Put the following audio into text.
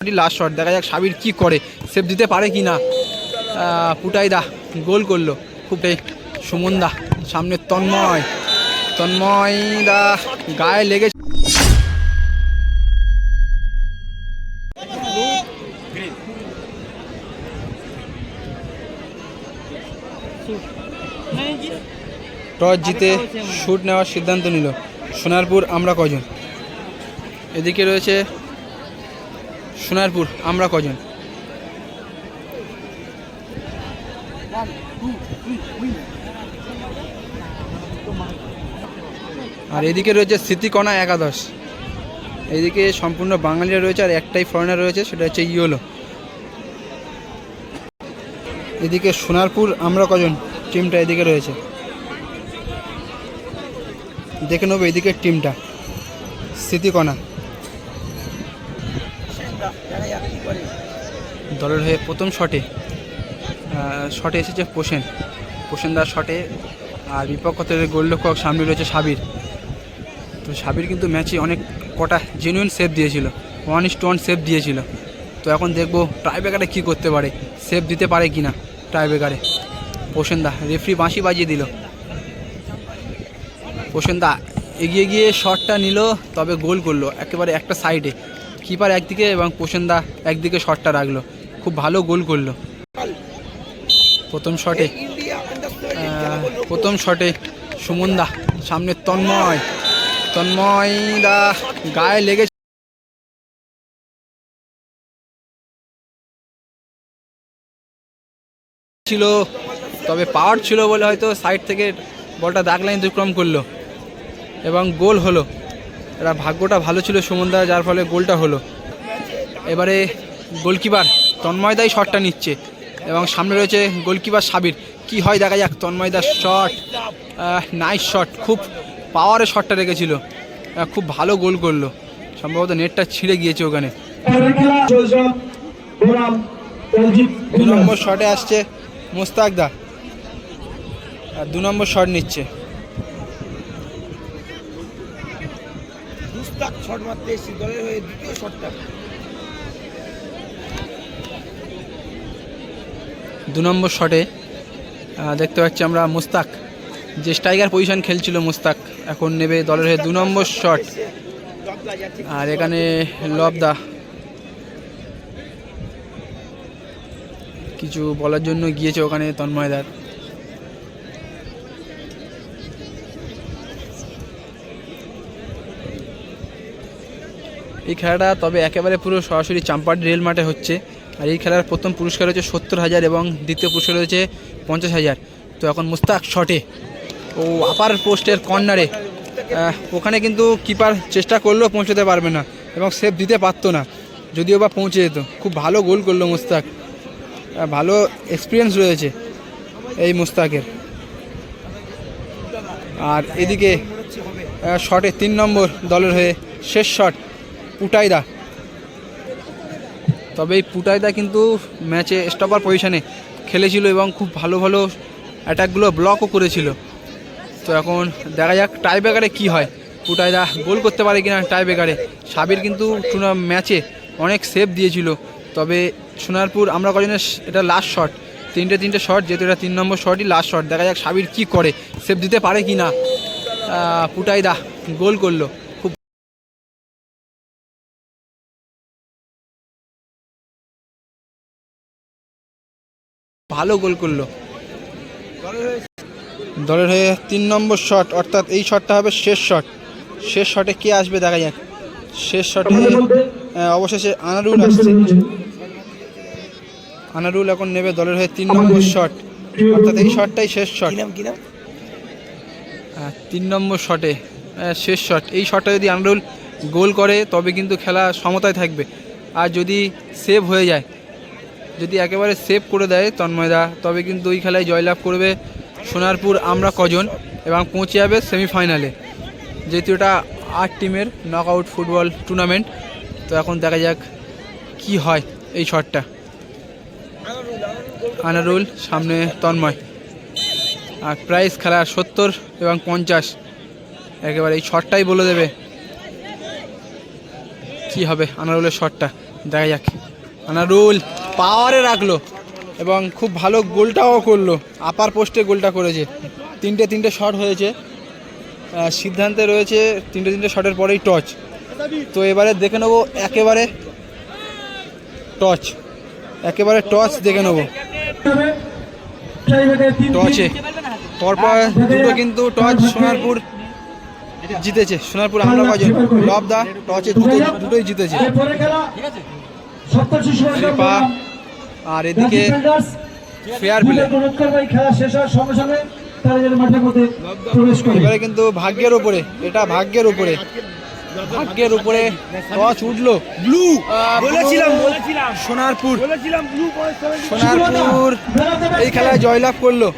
Last shot দেখা যাক সাবির কি করে, সেভ দিতে পারে কি না। পুটাইদা গোল করলো। খুব সুমনদা সামনে তন্ময়দা গায়ে লেগেছে। টস জিতে শুট নেওয়ার সিদ্ধান্ত নিল সোনারপুর আমরা কজন। এদিকে রয়েছে সোনারপুর আমরা কজন। আর এদিকে রয়েছে স্মৃতিকণা একাদশ। এদিকে সম্পূর্ণ বাঙালিরা রয়েছে আর একটাই ফরেনার রয়েছে, সেটা হচ্ছে ইয়োলো। এদিকে সোনারপুর আমরা কজন টিমটা এদিকে রয়েছে, দেখে নেবো এদিকের টিমটা। স্মৃতিকণা দলের হয়ে প্রথম শটে এসেছে পোষেনদার শটে। আর বিপক্ষ থেকে গোলরক্ষক সামনে রয়েছে সাবির। তো সাবির কিন্তু ম্যাচে অনেক কটা জেনুইন সেভ দিয়েছিল, 1:1 সেভ দিয়েছিল। তো এখন দেখবো টাইব্রেকারে কী করতে পারে, সেভ দিতে পারে কি না টাইব্রেকারে। পোষেনদা রেফারি বাঁশি বাজিয়ে দিল। পোষেনদা এগিয়ে গিয়ে শটটা নিল, তবে গোল করলো একেবারে একটা সাইডে। কিপার একদিকে এবং পোষেনদা একদিকে শটটা রাখলো, খুব ভালো গোল করলো প্রথম শটে। সুমনদা সামনে তন্ময়দা গায়ে লেগেছে। ছিল তবে পাওয়ার ছিল বলে হয়তো সাইড থেকে বলটা দাগ লাইন অতিক্রম করলো এবং গোল হলো। এরা ভাগ্যটা ভালো ছিল সুমনদা, যার ফলে গোলটা হলো। এবারে গোলকিপার তন্ময়দাই শটটা নিচ্ছে এবং সামনে রয়েছে গোলকিপার সাবির। কি হয় দেখা যাক। তন্ময়দার শট, নাইস শট, খুব পাওয়ারে শটটা রেখেছিল, খুব ভালো গোল করলো। সম্ভবত নেটটা ছিঁড়ে গিয়েছে ওখানে। 2 নম্বর শটে আসছে মোস্তাকদা, আর 2 নম্বর শট নিচ্ছে। শট মারতে এসেছি দলের হয়ে দ্বিতীয় শটটা। 2 নম্বর শটে দেখতে পাচ্ছি আমরা মুস্তাক, যে স্ট্রাইকার পজিশন খেলছিল মুস্তাক, এখন নেবে দলের হয়ে 2 নম্বর শট। আর এখানে লবদা কিছু বলার জন্য গিয়েছে ওখানে তন্ময়দার। এই খেলাটা তবে একেবারে পুরো সরাসরি চাম্পাটি রেল মাঠে হচ্ছে। আর এই খেলার প্রথম পুরস্কার হচ্ছে 70,000 এবং দ্বিতীয় পুরস্কার হচ্ছে 50,000। তো এখন মুস্তাক শটে, ও আপার পোস্টের কর্নারে, ওখানে কিন্তু কিপার চেষ্টা করলেও পৌঁছতে পারবে না এবং সেভ দিতে পারতো না, যদিও বা পৌঁছে যেত। খুব ভালো গোল করলো মুস্তাক, ভালো এক্সপিরিয়েন্স রয়েছে এই মুস্তাকের। আর এদিকে শটে 3 নম্বর দলের হয়ে শেষ শট পুটাইদা। তবে এই পুটাইদা কিন্তু ম্যাচে স্টপার পজিশনে খেলেছিল এবং খুব ভালো ভালো অ্যাটাকগুলো ব্লকও করেছিল। তো এখন দেখা যাক টাইব্রেকারে কি হয়, পুটাইদা গোল করতে পারে কিনা টাইব্রেকারে। সাবির কিন্তু ম্যাচে অনেক সেভ দিয়েছিল। তবে সোনারপুর আমরা কজনের এটা লাস্ট শট, তিনটে শট, যেহেতু এটা 3 নম্বর শটই লাস্ট শট। দেখা যাক সাবির কি করে, সেভ দিতে পারে কি না। পুটাইদা গোল করলো, খুব ভালো গোল করলো দলের হয়ে 3 নম্বর শট, অর্থাৎ এই শটটা হবে শেষ শট। শেষ শটে কে আসবে দেখা যাক। শেষ শটে অবশেষে আনারুল আসছে। আনারুল এখন নেবে দলের হয়ে 3 নম্বর শট, অর্থাৎ এই শটটাই শেষ শট। 3 নম্বর শটে শেষ শট। এই শটটা যদি আনারুল গোল করে তবে কিন্তু খেলা সমতায় থাকবে। আর যদি সেভ হয়ে যায়, যদি একেবারে সেভ করে দেয় তন্ময়দা, তবে কিন্তু ওই খেলায় জয়লাভ করবে সোনারপুর আমরা কজন এবং পৌঁছে যাবে সেমিফাইনালে। যেহেতু এটা 8 টিমের নকআউট ফুটবল টুর্নামেন্ট। তো এখন দেখা যাক কি হয় এই শটটা। আনারুল সামনে তন্ময়, আর প্রাইস খেলার 70 এবং 50। একেবারে এই শটটাই বলে দেবে কি হবে আনারুলের শটটা। দেখা যাক। আনারুল পাওয়ারে রাখলো এবং খুব ভালো গোলটাও করলো, আপার পোস্টে গোলটা করেছে। তিনটে শট হয়েছে, সিদ্ধান্তে রয়েছে তিনটে শটের পরেই টচ। তো এবারে দেখে নেবো একেবারে টচ দেখে নেবো। টচে পরপর দুটো কিন্তু টচ সোনারপুর জিতেছে। সোনারপুর আমরা কজন লবদা টচে দুটোই জিতেছে। আর এদিকে ফেয়ার প্লে। এবারে কিন্তু ভাগ্যের উপরে, এটা ভাগ্যের উপরে টচ উঠলো ব্লু। সোনারপুর এই খেলায় জয়লাভ করলো।